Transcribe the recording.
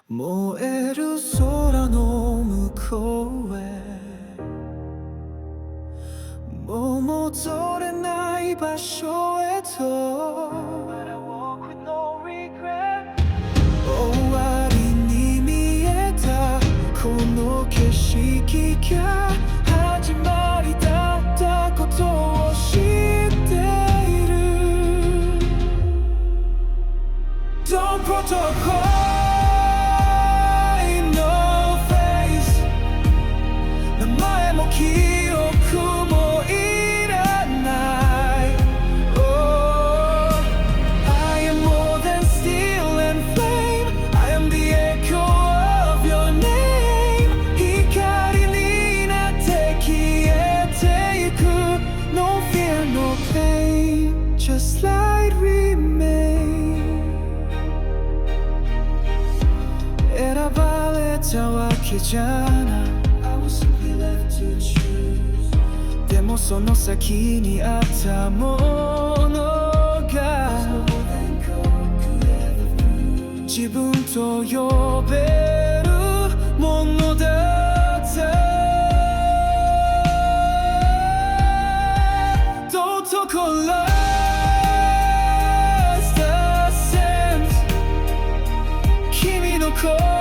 燃える空の向こうへもう戻れない場所へと終わりに見えたこの景色が始まりだったことを知っている Don't protocol No face 名前も記憶もいらない Oh I am more than steel and flame I am the echo of your name 光になって消えてゆく No fear no pain Just light remain 選ばれたわけじゃない I was simply left to choose でもその先にあったものが自分と呼べるものだった Don't talk or lie君の声